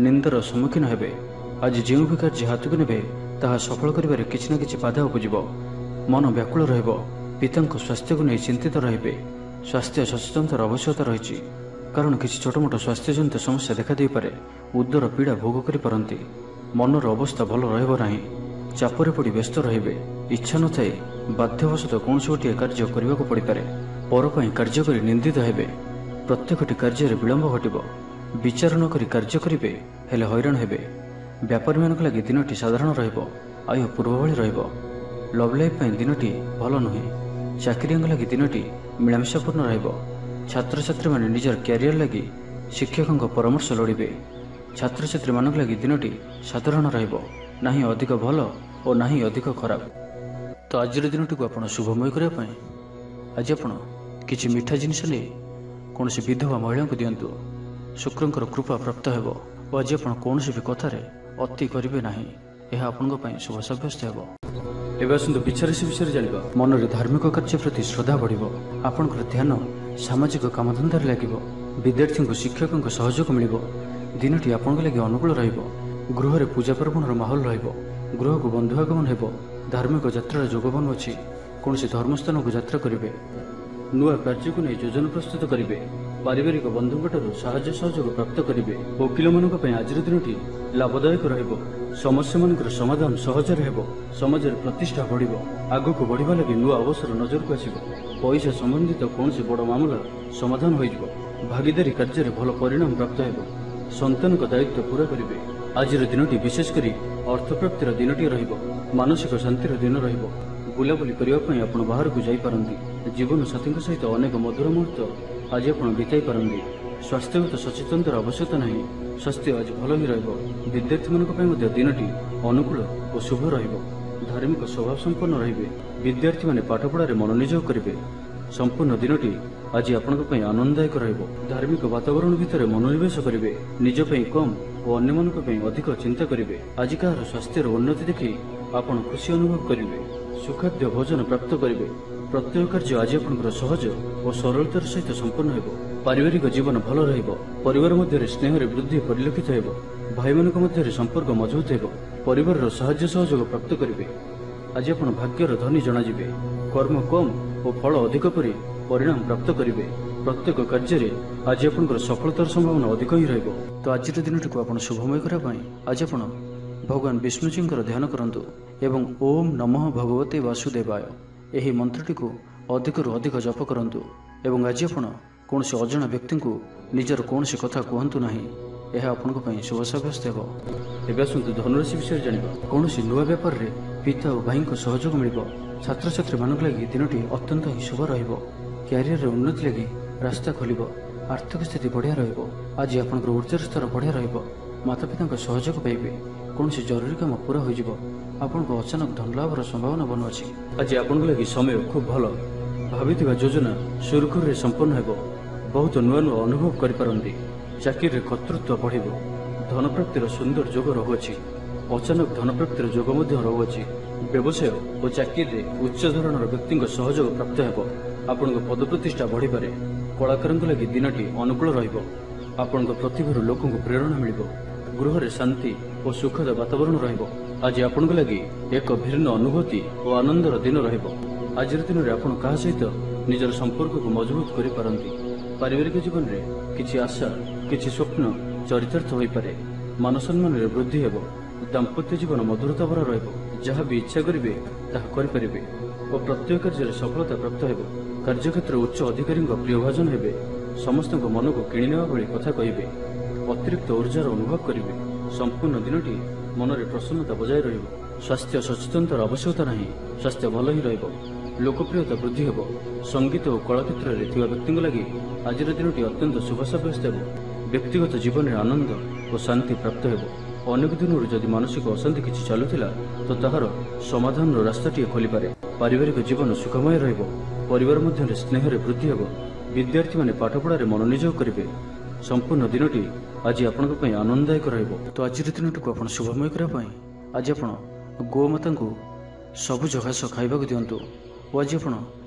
ନିନ୍ଦାର ସମ୍ମୁଖୀନ ହେବେ। ଆଜି ଯେଉଁ ବି କାର୍ଯ୍ୟ ହାତକୁ ନେବେ ତାହା ସଫଳ କରିବାରେ କିଛି ନା କିଛି ବାଧା ଉପୁଜିବ। ମନ ବ୍ୟାକୁଳ ରହିବ। ପିତାଙ୍କ ସ୍ୱାସ୍ଥ୍ୟକୁ ନେଇ ଚିନ୍ତିତ ରହିବେ। ସ୍ୱାସ୍ଥ୍ୟ ସଚେତନତାର ଆବଶ୍ୟକତା ରହିଛି, କାରଣ କିଛି ଛୋଟମୋଟ ସ୍ୱାସ୍ଥ୍ୟଜନିତ ସମସ୍ୟା ଦେଖାଦେଇପାରେ। ଉଦର ପୀଡ଼ା ଭୋଗ କରିପାରନ୍ତି। ମନର ଅବସ୍ଥା ଭଲ ରହିବ ନାହିଁ। ଚାପରେ ପଡ଼ି ବ୍ୟସ୍ତ ରହିବେ। ଇଚ୍ଛା ନଥାଏ ବାଧ୍ୟବଶତଃ କୌଣସି ଗୋଟିଏ କାର୍ଯ୍ୟ କରିବାକୁ ପଡ଼ିପାରେ। ପର ପାଇଁ କାର୍ଯ୍ୟ କରି ନିନ୍ଦିତ ହେବେ। ପ୍ରତ୍ୟେକଟି କାର୍ଯ୍ୟରେ ବିଳମ୍ବ ଘଟିବ। ବିଚାର ନ କରି କାର୍ଯ୍ୟ କରିବେ, ହେଲେ ହଇରାଣ ହେବେ। ବ୍ୟାପାରୀମାନଙ୍କ ଲାଗି ଦିନଟି ସାଧାରଣ ରହିବ। ଆୟ ପୂର୍ବ ଭଳି ରହିବ। ଲଭ୍ ଲାଇଫ୍ ପାଇଁ ଦିନଟି ଭଲ ନୁହେଁ। ଚାକିରିଆଙ୍କ ଲାଗି ଦିନଟି ମିଳାମିଶାପୂର୍ଣ୍ଣ ରହିବ। ଛାତ୍ରଛାତ୍ରୀମାନେ ନିଜର କ୍ୟାରିୟର ଲାଗି ଶିକ୍ଷକଙ୍କ ପରାମର୍ଶ ଲୋଡ଼ିବେ। ଛାତ୍ରଛାତ୍ରୀମାନଙ୍କ ଲାଗି ଦିନଟି ସାଧାରଣ ରହିବ, ନାହିଁ ଅଧିକ ଭଲ ଓ ନାହିଁ ଅଧିକ ଖରାପ। ତ ଆଜିର ଦିନଟିକୁ ଆପଣ ଶୁଭମୟ କରିବା ପାଇଁ ଆଜି ଆପଣ କିଛି ମିଠା ଜିନିଷ ନେଇ କୌଣସି ବିଧବା ମହିଳାଙ୍କୁ ଦିଅନ୍ତୁ। ଶୁକ୍ରଙ୍କର କୃପା ପ୍ରାପ୍ତ ହେବ ଓ ଆଜି ଆପଣ କୌଣସି ବି କଥାରେ ଅତି କରିବେ ନାହିଁ। ଏହା ଆପଣଙ୍କ ପାଇଁ ଶୁଭ ସାବ୍ୟସ୍ତ ହେବ। ଏବେ ଆସନ୍ତୁ ବିଛା ରାଶି ବିଷୟରେ ଜାଣିବା। ମନରେ ଧାର୍ମିକ କାର୍ଯ୍ୟ ପ୍ରତି ଶ୍ରଦ୍ଧା ବଢ଼ିବ। ଆପଣଙ୍କର ଧ୍ୟାନ ସାମାଜିକ କାମଧନ୍ଦାରେ ଲାଗିବ। ବିଦ୍ୟାର୍ଥୀଙ୍କୁ ଶିକ୍ଷକଙ୍କ ସହଯୋଗ ମିଳିବ। ଦିନଟି ଆପଣଙ୍କ ଲାଗି ଅନୁକୂଳ ରହିବ। ଗୃହରେ ପୂଜା ପାର୍ବଣର ମାହୋଲ ରହିବ। ଗୃହକୁ ବନ୍ଧୁ ଆଗମନ ହେବ। ଧାର୍ମିକ ଯାତ୍ରାର ଯୋଗ ବନୁଅଛି। କୌଣସି ଧର୍ମସ୍ଥାନକୁ ଯାତ୍ରା କରିବେ। ନୂଆ କାର୍ଯ୍ୟକୁ ନେଇ ଯୋଜନା ପ୍ରସ୍ତୁତ କରିବେ। ପାରିବାରିକ ବନ୍ଧୁଙ୍କଠାରୁ ସାହାଯ୍ୟ ସହଯୋଗ ପ୍ରାପ୍ତ କରିବେ। ଓକିଲମାନଙ୍କ ପାଇଁ ଆଜିର ଦିନଟି ଲାଭଦାୟକ ରହିବ। ସମସ୍ୟାମାନଙ୍କର ସମାଧାନ ସହଜରେ ହେବ। ସମାଜରେ ପ୍ରତିଷ୍ଠା ବଢ଼ିବ। ଆଗକୁ ବଢ଼ିବା ଲାଗି ନୂଆ ଅବସର ନଜରକୁ ଆସିବ। ପଇସା ସମ୍ବନ୍ଧିତ କୌଣସି ବଡ଼ ମାମଲା ସମାଧାନ ହୋଇଯିବ। ଭାଗିଦାରୀ କାର୍ଯ୍ୟରେ ଭଲ ପରିଣାମ ପ୍ରାପ୍ତ ହେବ। ସନ୍ତାନଙ୍କ ଦାୟିତ୍ୱ ପୂରା କରିବେ। ଆଜିର ଦିନଟି ବିଶେଷ କରି ଅର୍ଥପ୍ରାପ୍ତିର ଦିନଟିଏ ରହିବ। ମାନସିକ ଶାନ୍ତିର ଦିନ ରହିବ। ବୁଲାବୁଲି କରିବା ପାଇଁ ଆପଣ ବାହାରକୁ ଯାଇପାରନ୍ତି। ଜୀବନ ସାଥୀଙ୍କ ସହିତ ଅନେକ ମଧୁର ମୁହୂର୍ତ୍ତ ଆଜି ଆପଣ ବିତାଇ ପାରନ୍ତି। ସ୍ୱାସ୍ଥ୍ୟଗତ ସଚେତନତାର ଆବଶ୍ୟକତା ନାହିଁ। ସ୍ୱାସ୍ଥ୍ୟ ଆଜି ଭଲ ହିଁ ରହିବ। ବିଦ୍ୟାର୍ଥୀମାନଙ୍କ ପାଇଁ ମଧ୍ୟ ଦିନଟି ଅନୁକୂଳ ଓ ଶୁଭ ରହିବ। ଧାର୍ମିକ ସ୍ୱଭାବ ସମ୍ପନ୍ନ ରହିବେ। ବିଦ୍ୟାର୍ଥୀମାନେ ପାଠପଢ଼ାରେ ମନୋନିଯୋଗ କରିବେ। ସମ୍ପୂର୍ଣ୍ଣ ଦିନଟି ଆଜି ଆପଣଙ୍କ ପାଇଁ ଆନନ୍ଦଦାୟକ ରହିବ। ଧାର୍ମିକ ବାତାବରଣ ଭିତରେ ମନୋନିବେଶ କରିବେ। ନିଜ ପାଇଁ କମ୍ ଓ ଅନ୍ୟମାନଙ୍କ ପାଇଁ ଅଧିକ ଚିନ୍ତା କରିବେ। ଆଜି କାହାର ସ୍ୱାସ୍ଥ୍ୟର ଉନ୍ନତି ଦେଖି ଆପଣ ଖୁସି ଅନୁଭବ କରିବେ। ସୁଖାଦ୍ୟ ଭୋଜନ ପ୍ରାପ୍ତ କରିବେ। ପ୍ରତ୍ୟେକ କାର୍ଯ୍ୟ ଆଜି ଆପଣଙ୍କର ସହଜ ଓ ସରଳତାର ସହିତ ସମ୍ପନ୍ନ ହେବ। ପାରିବାରିକ ଜୀବନ ଭଲ ରହିବ। ପରିବାର ମଧ୍ୟରେ ସ୍ନେହରେ ବୃଦ୍ଧି ପରିଲକ୍ଷିତ ହେବ। ଭାଇମାନଙ୍କ ମଧ୍ୟରେ ସମ୍ପର୍କ ମଜବୁତ ହେବ। ପରିବାରର ସାହାଯ୍ୟ ସହଯୋଗ ପ୍ରାପ୍ତ କରିବେ। ଆଜି ଆପଣ ଭାଗ୍ୟର ଧନୀ ଜଣାଯିବେ। କର୍ମ କମ୍ ଓ ଫଳ ଅଧିକ ପରି ପରିଣାମ ପ୍ରାପ୍ତ କରିବେ। ପ୍ରତ୍ୟେକ କାର୍ଯ୍ୟରେ ଆଜି ଆପଣଙ୍କର ସଫଳତାର ସମ୍ଭାବନା ଅଧିକ ହିଁ ରହିବ। ତ ଆଜିର ଦିନଟିକୁ ଆପଣ ଶୁଭମୟ କରିବା ପାଇଁ ଆଜି ଆପଣ ଭଗବାନ ବିଷ୍ଣୁଜୀଙ୍କର ଧ୍ୟାନ କରନ୍ତୁ ଏବଂ ଓମ୍ ନମଃ ଭଗବତେ ବାସୁଦେବାୟ ଏହି ମନ୍ତ୍ରଟିକୁ ଅଧିକରୁ ଅଧିକ ଜପ କରନ୍ତୁ। ଏବଂ ଆଜି ଆପଣ କୌଣସି ଅଜଣା ବ୍ୟକ୍ତିଙ୍କୁ ନିଜର କୌଣସି କଥା କୁହନ୍ତୁ ନାହିଁ। ଏହା ଆପଣଙ୍କ ପାଇଁ ଶୁଭ ସାବ୍ୟସ୍ତ ହେବ। ଏବେ ଆସନ୍ତୁ ଧନୁରାଶି ବିଷୟରେ ଜାଣିବା। କୌଣସି ନୂଆ ବ୍ୟାପାରରେ ପିତା ଓ ଭାଇଙ୍କ ସହଯୋଗ ମିଳିବ। ଛାତ୍ରଛାତ୍ରୀମାନଙ୍କ ଲାଗି ଦିନଟି ଅତ୍ୟନ୍ତ ହିଁ ଶୁଭ ରହିବ। କ୍ୟାରିୟରରେ ଉନ୍ନତି ଲାଗି ରାସ୍ତା ଖୋଲିବ। ଆର୍ଥିକ ସ୍ଥିତି ବଢ଼ିଆ ରହିବ। ଆଜି ଆପଣଙ୍କର ଉର୍ଜାର ସ୍ତର ବଢ଼ିଆ ରହିବ। ମାତାପିତାଙ୍କ ସହଯୋଗ ପାଇବେ। କୌଣସି ଜରୁରୀ କାମ ପୁରା ହୋଇଯିବ। ଆପଣଙ୍କୁ ଅଚାନକ ଧନ ଲାଭର ସମ୍ଭାବନା ବନୁଅଛି। ଆଜି ଆପଣଙ୍କ ଲାଗି ସମୟ ଖୁବ୍ ଭଲ। ଭାବିଥିବା ଯୋଜନା ସୁରୁଖୁରୁରେ ସମ୍ପନ୍ନ ହେବ। ବହୁତ ନୂଆ ନୂଆ ଅନୁଭବ କରିପାରନ୍ତି। ଚାକିରିରେ କର୍ତ୍ତୃତ୍ୱ ବଢ଼ିବ। ଧନପ୍ରାପ୍ତିର ସୁନ୍ଦର ଯୋଗ ରହୁଅଛି। ଅଚାନକ ଧନପ୍ରାପ୍ତିର ଯୋଗ ମଧ୍ୟ ରହୁଅଛି। ବ୍ୟବସାୟ ଓ ଚାକିରିରେ ଉଚ୍ଚ ଧରଣର ବ୍ୟକ୍ତିଙ୍କ ସହଯୋଗ ପ୍ରାପ୍ତ ହେବ। ଆପଣଙ୍କ ପଦପ୍ରତିଷ୍ଠା ବଢ଼ିପାରେ। କଳାକାରଙ୍କ ଲାଗି ଦିନଟି ଅନୁକୂଳ ରହିବ। ଆପଣଙ୍କ ପ୍ରତିଭାରୁ ଲୋକଙ୍କୁ ପ୍ରେରଣା ମିଳିବ। ଗୃହରେ ଶାନ୍ତି ଓ ସୁଖଦ ବାତାବରଣ ରହିବ। ଆଜି ଆପଣଙ୍କ ଲାଗି ଏକ ଭିନ୍ନ ଅନୁଭୂତି ଓ ଆନନ୍ଦର ଦିନ ରହିବ। ଆଜିର ଦିନରେ ଆପଣ କାହା ସହିତ ନିଜର ସମ୍ପର୍କକୁ ମଜବୁତ କରିପାରନ୍ତି। ପାରିବାରିକ ଜୀବନରେ କିଛି ଆଶା, କିଛି ସ୍ୱପ୍ନ ଚରିତାର୍ଥ ହୋଇପାରେ। ମାନସମ୍ମାନରେ ବୃଦ୍ଧି ହେବ। ଦାମ୍ପତ୍ୟ ଜୀବନ ମଧୁରତା ଭରା ରହିବ। ଯାହା ବି ଇଚ୍ଛା କରିବେ ତାହା କରିପାରିବେ ଓ ପ୍ରତ୍ୟେକ କାର୍ଯ୍ୟରେ ସଫଳତା ପ୍ରାପ୍ତ ହେବ। କାର୍ଯ୍ୟକ୍ଷେତ୍ରରେ ଉଚ୍ଚ ଅଧିକାରୀଙ୍କ ପ୍ରିୟଭାଜନ ହେବେ। ସମସ୍ତଙ୍କ ମନକୁ କିଣିନେବା ଭଳି କଥା କହିବେ। ଅତିରିକ୍ତ ଉର୍ଜାର ଅନୁଭବ କରିବେ। ସମ୍ପୂର୍ଣ୍ଣ ଦିନଟି ମନରେ ପ୍ରସନ୍ନତା ବଜାୟ ରହିବ। ସ୍ୱାସ୍ଥ୍ୟ ସଚେତନତାର ଆବଶ୍ୟକତା ନାହିଁ। ସ୍ୱାସ୍ଥ୍ୟ ଭଲ ହିଁ ରହିବ। ଲୋକପ୍ରିୟତା ବୃଦ୍ଧି ହେବ। ସଙ୍ଗୀତ ଓ କଳା କ୍ଷେତ୍ରରେ ଥିବା ବ୍ୟକ୍ତିଙ୍କ ଲାଗି ଆଜିର ଦିନଟି ଅତ୍ୟନ୍ତ ଶୁଭ ସାବ୍ୟସ୍ତ ହେବ। ବ୍ୟକ୍ତିଗତ ଜୀବନରେ ଆନନ୍ଦ ଓ ଶାନ୍ତି ପ୍ରାପ୍ତ ହେବ। ଅନେକ ଦିନରୁ ଯଦି ମାନସିକ ଅଶାନ୍ତି କିଛି ଚାଲୁଥିଲା ତ ତାହାର ସମାଧାନର ରାସ୍ତାଟିଏ ଖୋଲିପାରେ। ପାରିବାରିକ ଜୀବନ ସୁଖମୟ ରହିବ। ପରିବାର ମଧ୍ୟରେ ସ୍ନେହରେ ବୃଦ୍ଧି ହେବ। ବିଦ୍ୟାର୍ଥୀମାନେ ପାଠପଢ଼ାରେ ମନୋନିଯୋଗ କରିବେ। ସମ୍ପୂର୍ଣ୍ଣ ଦିନଟି ଆଜି ଆପଣଙ୍କ ପାଇଁ ଆନନ୍ଦଦାୟକ ରହିବ। ତ ଆଜିର ଦିନଟିକୁ ଆପଣ ଶୁଭମୟ କରିବା ପାଇଁ ଆଜି ଆପଣ ଗୋମାତାଙ୍କୁ ସବୁଜ ଘାସ ଖାଇବାକୁ ଦିଅନ୍ତୁ ଓ ଆଜି ଆପଣ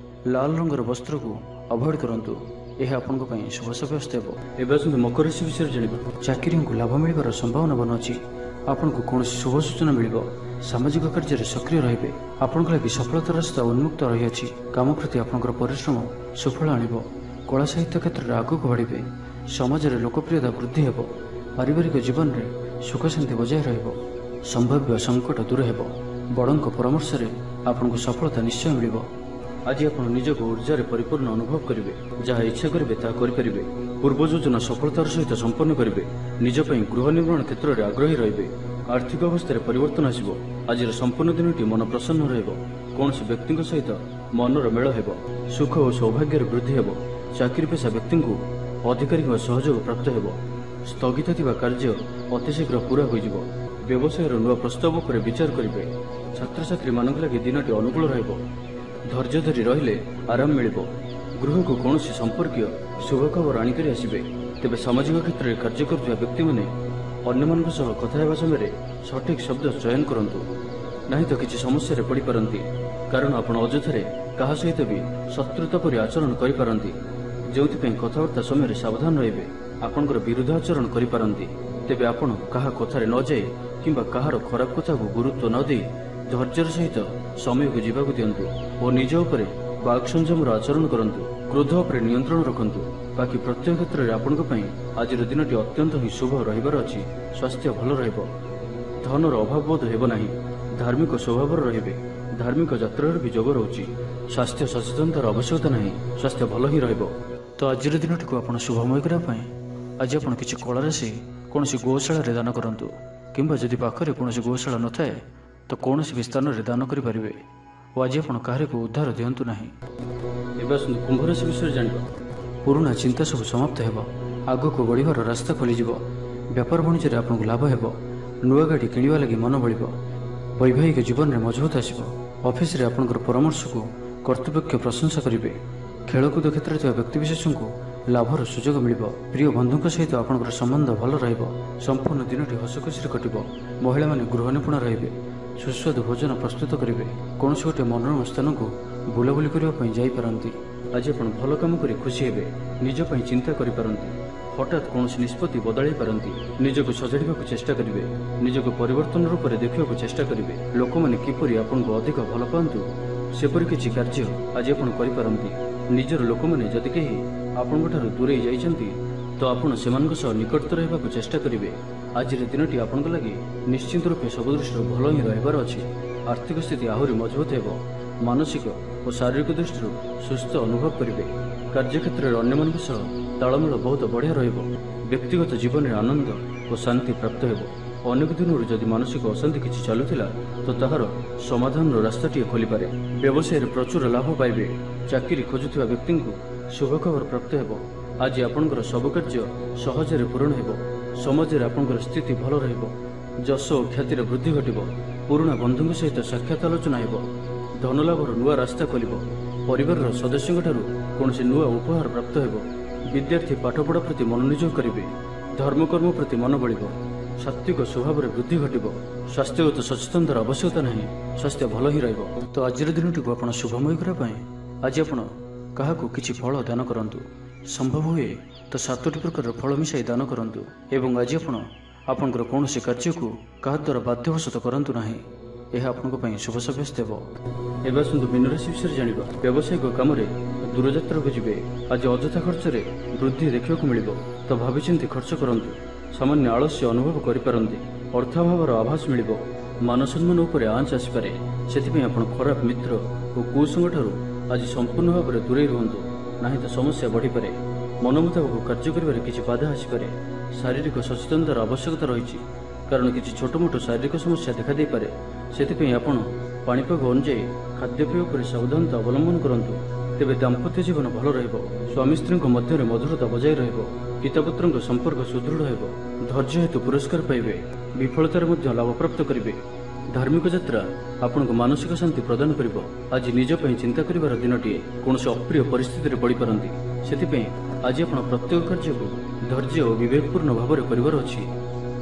ଲାଲ ରଙ୍ଗର ବସ୍ତ୍ରକୁ ଆଭଏଡ୍ କରନ୍ତୁ। ଏହା ଆପଣଙ୍କ ପାଇଁ ଶୁଭ ସାବ୍ୟସ୍ତ ହେବ। ଏବେ ଆସନ୍ତୁ ମକର ରାଶି ବିଷୟରେ ଜାଣିବା। ଚାକିରିଙ୍କୁ ଲାଭ ମିଳିବାର ସମ୍ଭାବନା ବନୁଅଛି। ଆପଣଙ୍କୁ କୌଣସି ଶୁଭ ସୂଚନା ମିଳିବ। ସାମାଜିକ କାର୍ଯ୍ୟରେ ସକ୍ରିୟ ରହିବେ। ଆପଣଙ୍କ ଲାଗି ସଫଳତାର ରାସ୍ତା ଉନ୍ମୁକ୍ତ ରହିଅଛି। କାମ ପ୍ରତି ଆପଣଙ୍କର ପରିଶ୍ରମ ସୁଫଳ ଆଣିବ। କଳା ସାହିତ୍ୟ କ୍ଷେତ୍ରରେ ଆଗକୁ ବଢ଼ିବେ। ସମାଜରେ ଲୋକପ୍ରିୟତା ବୃଦ୍ଧି ହେବ। ପାରିବାରିକ ଜୀବନରେ ସୁଖ ଶାନ୍ତି ବଜାୟ ରହିବ। ସମ୍ଭାବ୍ୟ ସଙ୍କଟ ଦୂର ହେବ। ବଡ଼ଙ୍କ ପରାମର୍ଶରେ ଆପଣଙ୍କୁ ସଫଳତା ନିଶ୍ଚୟ ମିଳିବ। ଆଜି ଆପଣ ନିଜକୁ ଉର୍ଜାରେ ପରିପୂର୍ଣ୍ଣ ଅନୁଭବ କରିବେ। ଯାହା ଇଚ୍ଛା କରିବେ ତାହା କରିପାରିବେ। ପୂର୍ବ ଯୋଜନା ସଫଳତାର ସହିତ ସମ୍ପନ୍ନ କରିବେ। ନିଜ ପାଇଁ ଗୃହ ନିର୍ମାଣ କ୍ଷେତ୍ରରେ ଆଗ୍ରହୀ ରହିବେ। ଆର୍ଥିକ ଅବସ୍ଥାରେ ପରିବର୍ତ୍ତନ ଆସିବ। ଆଜିର ସମ୍ପୂର୍ଣ୍ଣ ଦିନଟି ମନ ପ୍ରସନ୍ନ ରହିବ। କୌଣସି ବ୍ୟକ୍ତିଙ୍କ ସହିତ ମନର ମେଳ ହେବ। ସୁଖ ଓ ସୌଭାଗ୍ୟର ବୃଦ୍ଧି ହେବ। ଚାକିରି ପେଶା ବ୍ୟକ୍ତିଙ୍କୁ ଅଧିକାରୀଙ୍କ ସହଯୋଗ ପ୍ରାପ୍ତ ହେବ। ସ୍ଥଗିତ ଥିବା କାର୍ଯ୍ୟ ଅତିଶୀଘ୍ର ପୂରା ହୋଇଯିବ। ବ୍ୟବସାୟର ନୂଆ ପ୍ରସ୍ତାବ ଉପରେ ବିଚାର କରିବେ। ଛାତ୍ରଛାତ୍ରୀମାନଙ୍କ ଲାଗି ଦିନଟି ଅନୁକୂଳ ରହିବ। ଧୈର୍ଯ୍ୟ ଧରି ରହିଲେ ଆରାମ ମିଳିବ। ଗୃହକୁ କୌଣସି ସମ୍ପର୍କୀୟ ଶୁଭ ଖବର ଆଣିକରି ଆସିବେ। ତେବେ ସାମାଜିକ କ୍ଷେତ୍ରରେ କାର୍ଯ୍ୟ କରୁଥିବା ବ୍ୟକ୍ତିମାନେ ଅନ୍ୟମାନଙ୍କ ସହ କଥା ହେବା ସମୟରେ ସଠିକ୍ ଶବ୍ଦ ଚୟନ କରନ୍ତୁ, ନାହିଁ ତ କିଛି ସମସ୍ୟାରେ ପଡ଼ିପାରନ୍ତି। କାରଣ ଆପଣ ଅଯଥାରେ କାହା ସହିତ ବି ଶତ୍ରୁତା ପରି ଆଚରଣ କରିପାରନ୍ତି, ଯେଉଁଥିପାଇଁ କଥାବାର୍ତ୍ତା ସମୟରେ ସାବଧାନ ରହିବେ। ଆପଣଙ୍କର ବିରୁଦ୍ଧ ଆଚରଣ କରିପାରନ୍ତି। ତେବେ ଆପଣ କାହା କଥାରେ ନ ଯାଇ କିମ୍ବା କାହାର ଖରାପ କଥାକୁ ଗୁରୁତ୍ୱ ନ ଦେଇ ଧୈର୍ଯ୍ୟର ସହିତ ସମୟକୁ ଯିବାକୁ ଦିଅନ୍ତୁ ଓ ନିଜ ଉପରେ ବାକ୍ ସଂଯମର ଆଚରଣ କରନ୍ତୁ। କ୍ରୋଧ ଉପରେ ନିୟନ୍ତ୍ରଣ ରଖନ୍ତୁ। बाकी प्रत्येक क्षेत्र में आपण आज दिन अत्यंत ही शुभ रहिबार अछि। स्वास्थ्य भल रहिब, धनर अभाव बोध हेब नाही, धार्मिक स्वभाव रहिबे, धार्मिक यात्रार भी जोग रहुछि। स्वास्थ्य सचेतनतार आवश्यकता नहीं, स्वास्थ्य भल ही रहिब। तो आज दिन को आप शुभमय करने आज आप किसी कला राशि कौन गोशाला दान करूँ किंबा जदि पाखरे कौन गोशाला न थाए तो कौन भी स्थान में दान करेंगे और आज आप कहार को उद्धार दिंतु ना। कुंभ राशि विषय जाना पुराना चिंता सब समाप्त हो, आग को बढ़िबार रास्ता खोलीज, व्यापार वाणिज्य आपको लाभ हो, नुआ गाड़ी किणवा लगी मन बल, वैवाहिक जीवन में मजबूत आसो, ऑफिस रे आपनकर परामर्श को कर्तृपक्ष प्रशंसा करेंगे, खेलकूद क्षेत्र में व्यक्तिशेष को लाभर सुजोग मिल, प्रिय बंधु सहित आपंकर संबंध भल संपूर्ण दिन हस खुशी कटब, महिला माने गृह निपुण रे, सुस्वादु भोजन प्रस्तुत करेंगे, कौन गोटे मनोरम स्थान को बुलाबुली करने जापारती। आज आप भल कम कर खुशी हे, निजप चिंता करपारती, हठात कौन निष्पत्ति बदल पारती, निजक सजाड़ा चेष्टा करेंगे, निजक परिवर्तन रूप में देखा चेष्टा करेंगे, लोक मैंने किपरि आपको अधिक भल पातु सेपरि किसी कार्य आज आप करपारती। निजर लोक मैंने जदि कहीं आपंठ दूरे जाइछन्ति तो आपण सेमानक सह निकटतर होगा चेष्टा करेंगे। आज दिन आपण लगी निश्चित रूपे सब दृष्टि भल ही रहिबार अछि। आर्थिक स्थिति आहरी मजबूत हो, मानसिक और शारीरिक दृष्टि सुस्थ अनुभव करेंगे। कार्यक्षेत्र में अन्य मानक सह तालमेल बहुत बढ़िया रहिब, व्यक्तिगत जीवन में आनंद और शांति प्राप्त हो। अनेक दिन जदि मानसिक अशांति किसी चलुला तो ताहार समाधान रास्ताटी खोली पारे। व्यवसाय में प्रचुर लाभ पाइबे, चाकरी खोजुवा व्यक्ति को शुभ खबर प्राप्त हो। आज आपंकर सब कार्य सहजरे पूरण हो, समाज में आपंकर स्थिति भल रहिब, जश और ख्यातिर वृद्धि घटब, पुराना बंधु सहित साक्षात आलोचना हो, धनलाभर नुआ रास्ता खोल, परिवार सदस्यों कौन नुआ उपहार प्राप्त हो, विद्यार्थी पाठपढ़ा प्रति मनोनियोग करेंगे, धर्मकर्म प्रति मन बढ़, सात्विक स्वभाव में वृद्धि घटब, स्वास्थ्यगत सचेतनतार आवश्यकता नहीं, स्वास्थ्य भल ही रहिब। तो आज दिन को आप शुभमय करने आज आप क्या किसी फल दान करूँ, संभव हुए तो 7टी प्रकार फल मिसाई दान करूँ, एवं आज आपणकर कौन कार्य को क्या द्वारा बाध्यवशत करूँ ना, यह आपण शुभ सब्यस्त हो। एवं आसतु मीन राशि विषय जाना, व्यावसायिक काम दूरयात्रा को जी आज अଯଥା खर्च वृद्धि देखा मिल, तो भाविचिंती खर्च करूँ, सामान्य आलस्य अनुभव करें, अर्थाभावर आभास मिल, मान सम्मान उपर आंच आसपे, से खराब मित्र और कुसंग आज संपूर्ण भाव में दूरे रुहतु ना, तो समस्या बढ़ी पारे, मन मुताबक कार्य कर किसी बाधा आसपे। शारीरिक सचेतनतार आवश्यकता रही, कारण किसी छोट मोट शारीरिक समस्या देखा दे पारे, से पाणीपाग अनुजाई खाद्यपेय पर सावधानता अवलंबन करूँ, तेज दाम्पत्य जीवन भल रहिब, स्वामी स्त्री मध्य मधुरता बजाय रहिब, पितापुत्र संपर्क सुदृढ़ हो, धैर्य हेतु पुरस्कार पाइबे, विफलतार लाभ प्राप्त करेंगे। धार्मिक यात्रा आपण को मानसिक शांति प्रदान करिब। आज निज पई चिंता करिवार दिनटीए कौन अप्रिय परिस्थिति पड़ पारती, से आज आप प्रत्येक कार्य को धैर्य और विवेकपूर्ण भाव में करिवार अछि।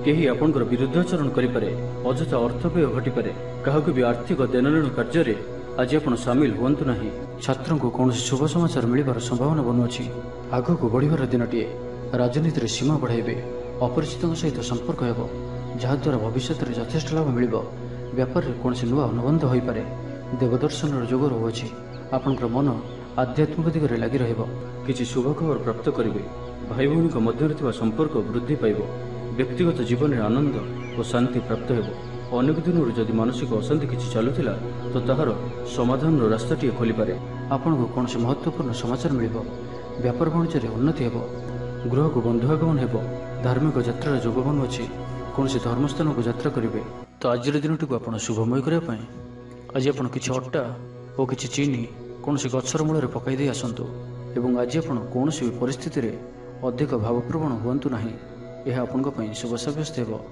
केही आपणकर विरुद्धाचरण करिपारे, अଯଥା अर्थ व्यय घटिपारे, काहाकु भी आर्थिक देनलेन कार्य रे आज आप सामिल हुअंतु नाही। छात्रों को कौन शुभ समाचार मिलबार संभावना बनुअछि। आग को बढ़िबार दिनटीए, राजनीति सीमा बढ़ाइबे, अपरिचित सहित संपर्क हेब, जहाद्वारा भविष्य में यथेष्ट लाभ मिल, व्यापार में कौन नुआ अनुबंध हो पारे, देवदर्शन जोग रहुअछि। आपणकर मन आध्यात्मिक दिगरे लगी रहिब, किछि शुभ खबर प्राप्त करेंगे, भाई भौणी मध्य संपर्क वृद्धि पाइब, व्यक्तिगत जीवन में आनंद और शांति प्राप्त हो। अनेक दिन जदि मानसिक अशांति किसी चलुला तो ताहार समाधान रास्ताटी खोली पारे। आपन को कौन महत्वपूर्ण समाचार मिल, व्यापार वाणिज्य उन्नति हो, गृह को बंधु आगमन हो, धार्मिक यात्रा जोग बनुअछि, कौन धर्मस्थान को यात्रा करेंगे। तो आज दिन को आप शुभमय करने आज आप किसी अट्टा और किसी चीनी कौन गचर मूल पकई दे आसतु, एवं आज आप कौन भी परिस्थिति अधिक भावप्रवण हुअंतु ना, यह आपण शुभ सब्यस्त हो।